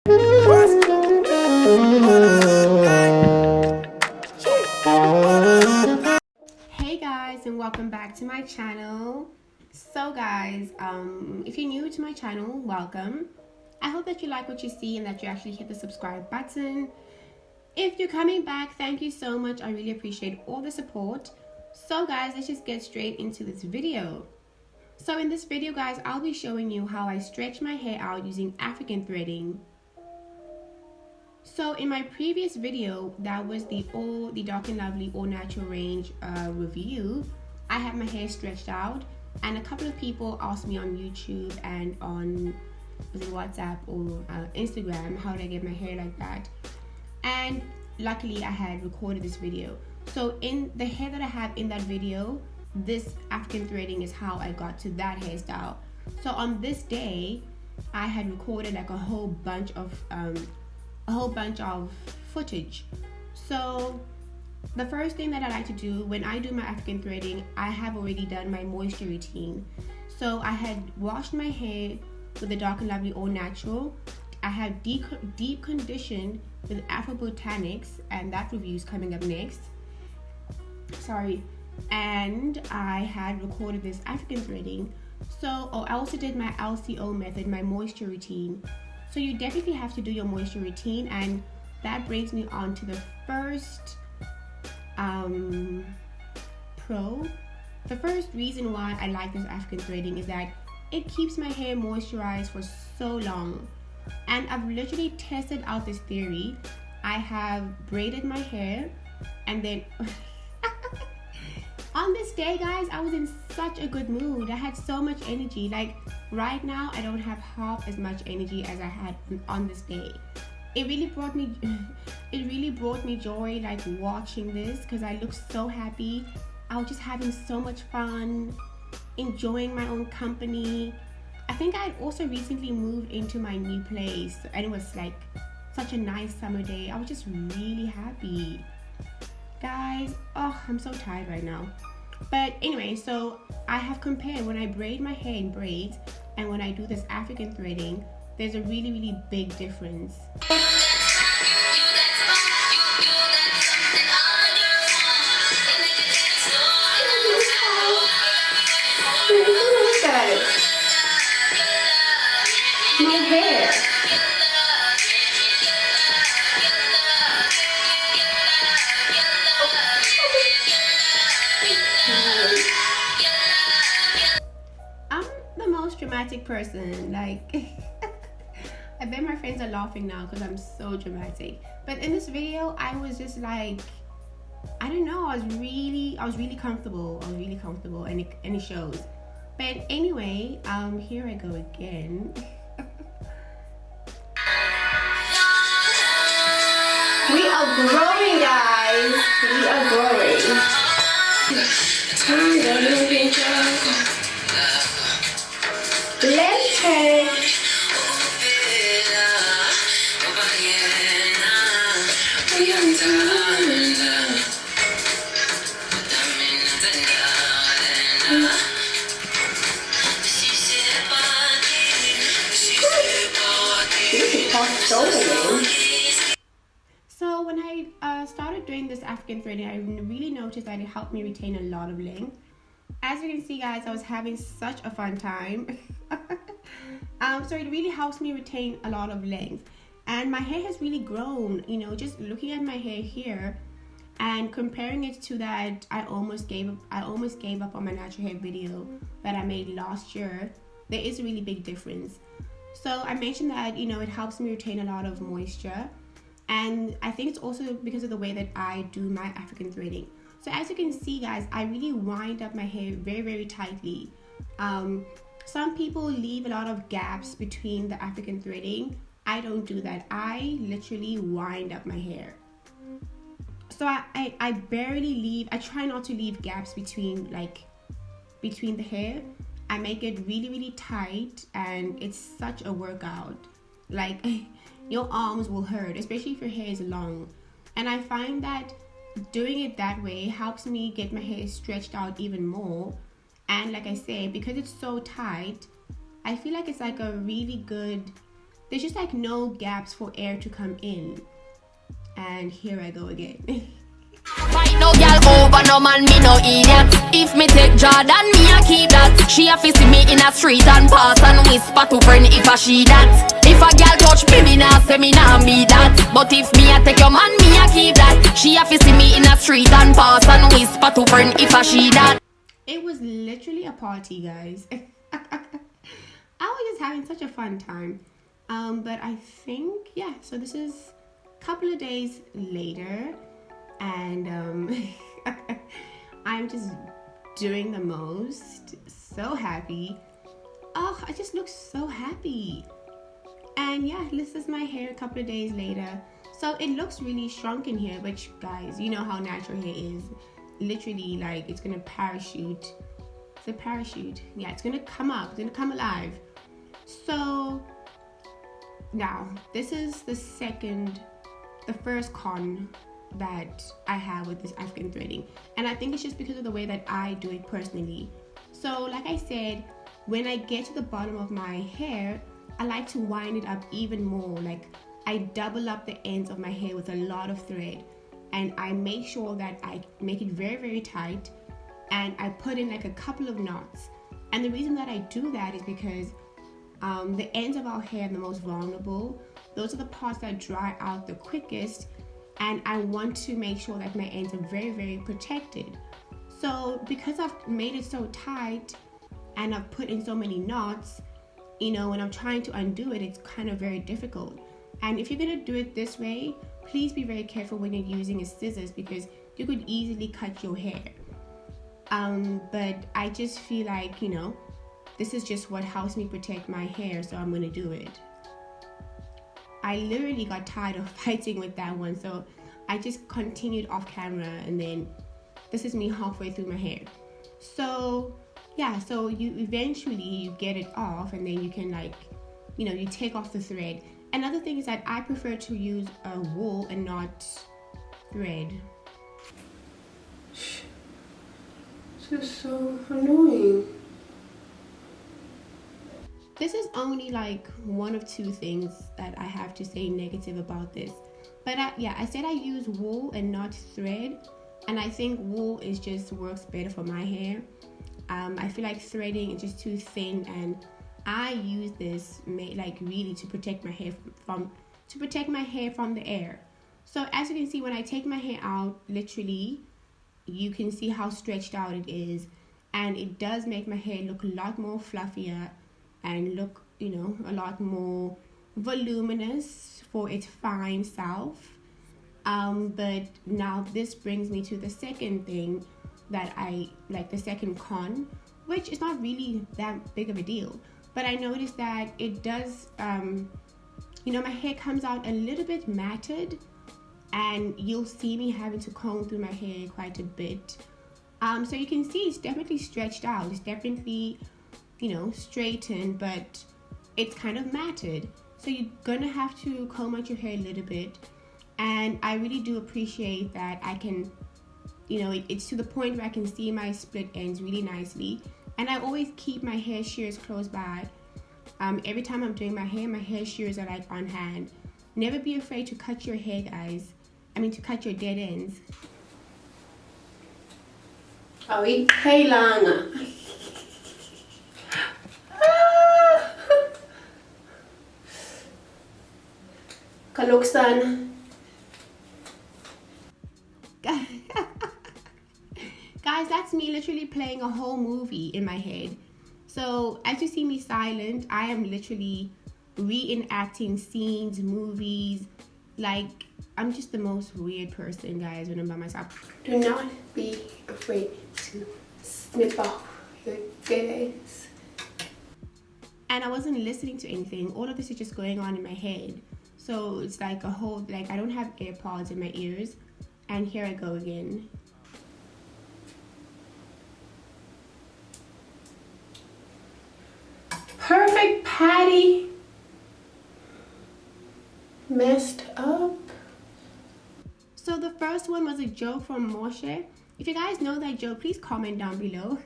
Hey guys, and welcome back to my channel. So guys, if you're new to my channel, welcome. I hope that you like what you see and that you actually hit the subscribe button. If you're coming back, thank you so much. I really appreciate all the support. So guys, let's just get straight into this video. So in this video guys, I'll be showing you how I stretch my hair out using African threading. So in my previous video, that was the Dark and Lovely All Natural range review. I had my hair stretched out, and a couple of people asked me on YouTube and on WhatsApp or Instagram, how did I get my hair like that? And luckily I had recorded this video. So in the hair that I have in that video, this African threading is how I got to that hairstyle. So on this day, I had recorded like a whole bunch of footage. So the first thing that I like to do when I do my African threading, I have already done my moisture routine. So I had washed my hair with the Dark and Lovely All Natural. I have deep conditioned with Afro Botanics, and that review is coming up next. Sorry. And I had recorded this African threading. So I also did my LCO method, my moisture routine. So you definitely have to do your moisture routine, and that brings me on to the first pro. The first reason why I like this African threading is that it keeps my hair moisturized for so long. And I've literally tested out this theory. I have braided my hair, and then on this day guys, I was in such a good mood. I had so much energy. Like right now I don't have half as much energy as I had on this day. It really brought me joy, like watching this, because I looked so happy. I was just having so much fun, enjoying my own company. I think I had also recently moved into my new place, and it was like such a nice summer day. I was just really happy. Guys, oh, I'm so tired right now. But anyway, so I have compared when I braid my hair in braids and when I do this African threading, there's a really big difference. My hair. I'm the most dramatic person, like I bet my friends are laughing now because I'm so dramatic. But in this video, I was just like, I don't know, I was really comfortable. And it shows. But anyway, here I go again. We are growing, guys. We are growing. Let's take So when I started doing this African threading, I really noticed that it helped me retain a lot of length. As you can see guys, I was having such a fun time. So it really helps me retain a lot of length. And my hair has really grown, you know, just looking at my hair here and comparing it to that I almost gave up on my natural hair video that I made last year. There is a really big difference. So I mentioned that, you know, it helps me retain a lot of moisture, and I think it's also because of the way that I do my African threading. So as you can see guys, I really wind up my hair very tightly. Some people leave a lot of gaps between the African threading. I don't do that. I literally wind up my hair. So I barely leave, I try not to leave gaps between the hair. I make it really tight, and it's such a workout. Like your arms will hurt, especially if your hair is long. And I find that doing it that way helps me get my hair stretched out even more. And like I say, because it's so tight, I feel like it's like a really good there's just like no gaps for air to come in. And here I go again. Fight no girl over no man, me no idiot. If me take Jordan, me a keep that. She a fi see me in a street and pass and whisper to friend if a she that. If a girl touch me, me nah say me nah be that. But if me a take your man, me a keep that. She a fi see me in a street and pass and whisper to friend if a she that. It was literally a party, guys. I was just having such a fun time. But I think, yeah, so this is a couple of days later, and I'm just doing the most. So happy. Oh, I just look so happy. And yeah, this is my hair a couple of days later. So it looks really shrunk in here, which, guys, you know how natural hair is. Literally, like, it's gonna parachute. It's a parachute. Yeah, it's gonna come up. It's gonna come alive. So now this is the first con that I have with this African threading, and I think it's just because of the way that I do it personally. So like I said, when I get to the bottom of my hair, I like to wind it up even more. Like, I double up the ends of my hair with a lot of thread, and I make sure that I make it very, very tight, and I put in like a couple of knots. And the reason that I do that is because the ends of our hair are the most vulnerable. Those are the parts that dry out the quickest, and I want to make sure that my ends are very, very protected. So because I've made it so tight and I've put in so many knots, you know, when I'm trying to undo it, it's kind of very difficult. And if you're gonna do it this way, please be very careful when you're using a scissors, because you could easily cut your hair. But I just feel like, you know, this is just what helps me protect my hair, so I'm gonna do it. I literally got tired of fighting with that one, so I just continued off camera, and then this is me halfway through my hair. So yeah, so you eventually get it off, and then you can, like, you know, you take off the thread. Another thing is that I prefer to use wool and not thread. This is so annoying. This is only like one of two things that I have to say negative about this. But yeah, I said I use wool and not thread, and I think wool is just works better for my hair. I feel like threading is just too thin, and I use this like really to protect my hair from the air. So as you can see, when I take my hair out, literally, you can see how stretched out it is, and it does make my hair look a lot more fluffier and look, you know, a lot more voluminous for its fine self. But now this brings me to the second thing that I like, the second con, which is not really that big of a deal, but I noticed that it does, you know, my hair comes out a little bit matted, and you'll see me having to comb through my hair quite a bit. So you can see it's definitely stretched out. It's definitely, you know, straightened, but it's kind of matted. So you're gonna have to comb out your hair a little bit. And I really do appreciate that I can, you know, it's to the point where I can see my split ends really nicely. And I always keep my hair shears close by. Every time I'm doing my hair shears are like on hand. Never be afraid to cut your hair, guys. To cut your dead ends. Ay, kailangan. Kaluksan. Guys, that's me literally playing a whole movie in my head. So as you see me silent, I am literally reenacting scenes, movies. Like, I'm just the most weird person, guys, when I'm by myself. Do not be afraid to snip off your dead ends. And I wasn't listening to anything. All of this is just going on in my head. So it's like a whole, like, I don't have AirPods in my ears. And here I go again. Perfect patty. Messed up. So the first one was a joke from Moshe. If you guys know that joke, please comment down below.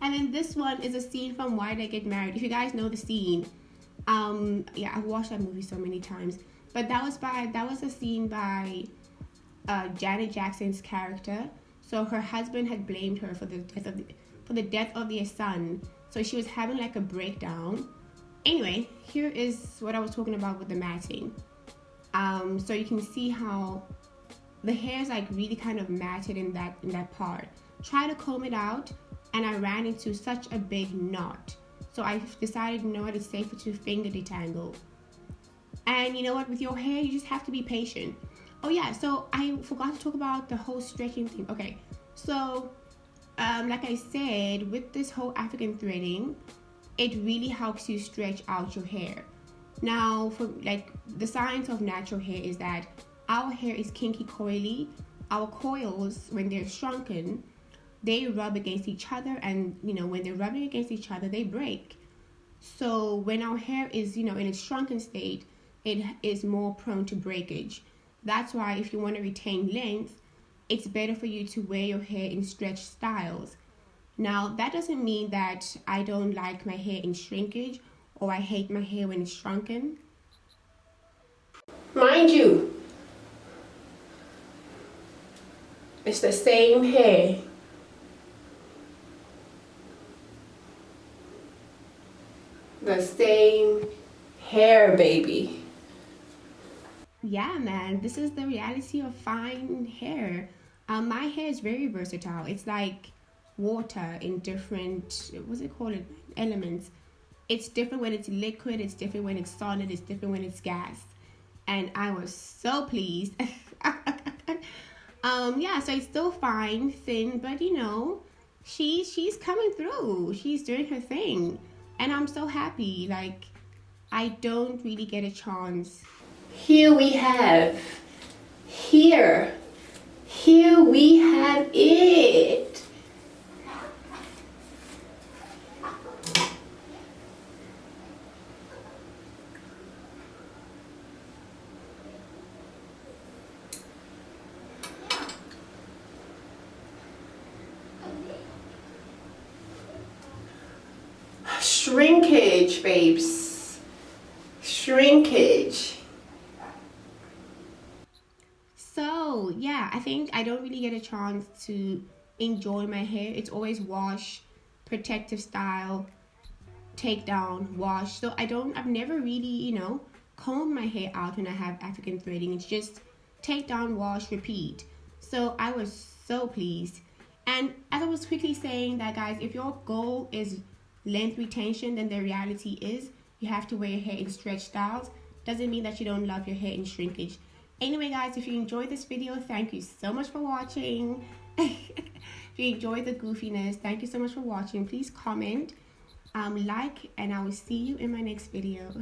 And then this one is a scene from Why Did I Get Married? If you guys know the scene, Yeah, I've watched that movie so many times. But that was a scene by Janet Jackson's character. So her husband had blamed her for the death of their son. So she was having like a breakdown. Anyway, here is what I was talking about with the matting. So you can see how the hair is like really kind of matted in that part. Try to comb it out, and I ran into such a big knot. So I decided, you know what, it's safer to finger detangle. And you know what, with your hair, you just have to be patient. Oh yeah, so I forgot to talk about the whole stretching thing. Okay, so like I said, with this whole African threading, it really helps you stretch out your hair. Now, for like the science of natural hair is that our hair is kinky coily. Our coils, when they're shrunken, they rub against each other, and you know, when they're rubbing against each other, they break. So when our hair is, you know, in its shrunken state, it is more prone to breakage. That's why if you want to retain length, it's better for you to wear your hair in stretch styles. Now, that doesn't mean that I don't like my hair in shrinkage or I hate my hair when it's shrunken. Mind you, it's the same hair. The same hair, baby. Yeah, man, this is the reality of fine hair. My hair is very versatile. It's like water in different, what's it called, elements. It's different when it's liquid, it's different when it's solid, it's different when it's gas. And I was so pleased. Yeah, so it's still fine, thin, but you know, she's coming through. She's doing her thing. And I'm so happy. Like, I don't really get a chance. Here we have it. Shrinkage, babes. Shrinkage. So yeah, I think I don't really get a chance to enjoy my hair. It's always wash, protective style, take down, wash. So I've never really, you know, combed my hair out when I have African threading. It's just take down, wash, repeat. So I was so pleased. And as I was quickly saying that, guys, if your goal is length retention, then the reality is you have to wear your hair in stretch styles. Doesn't mean that you don't love your hair in shrinkage. Anyway, guys, if you enjoyed this video, thank you so much for watching. If you enjoyed the goofiness, thank you so much for watching. Please comment, like, and I will see you in my next video.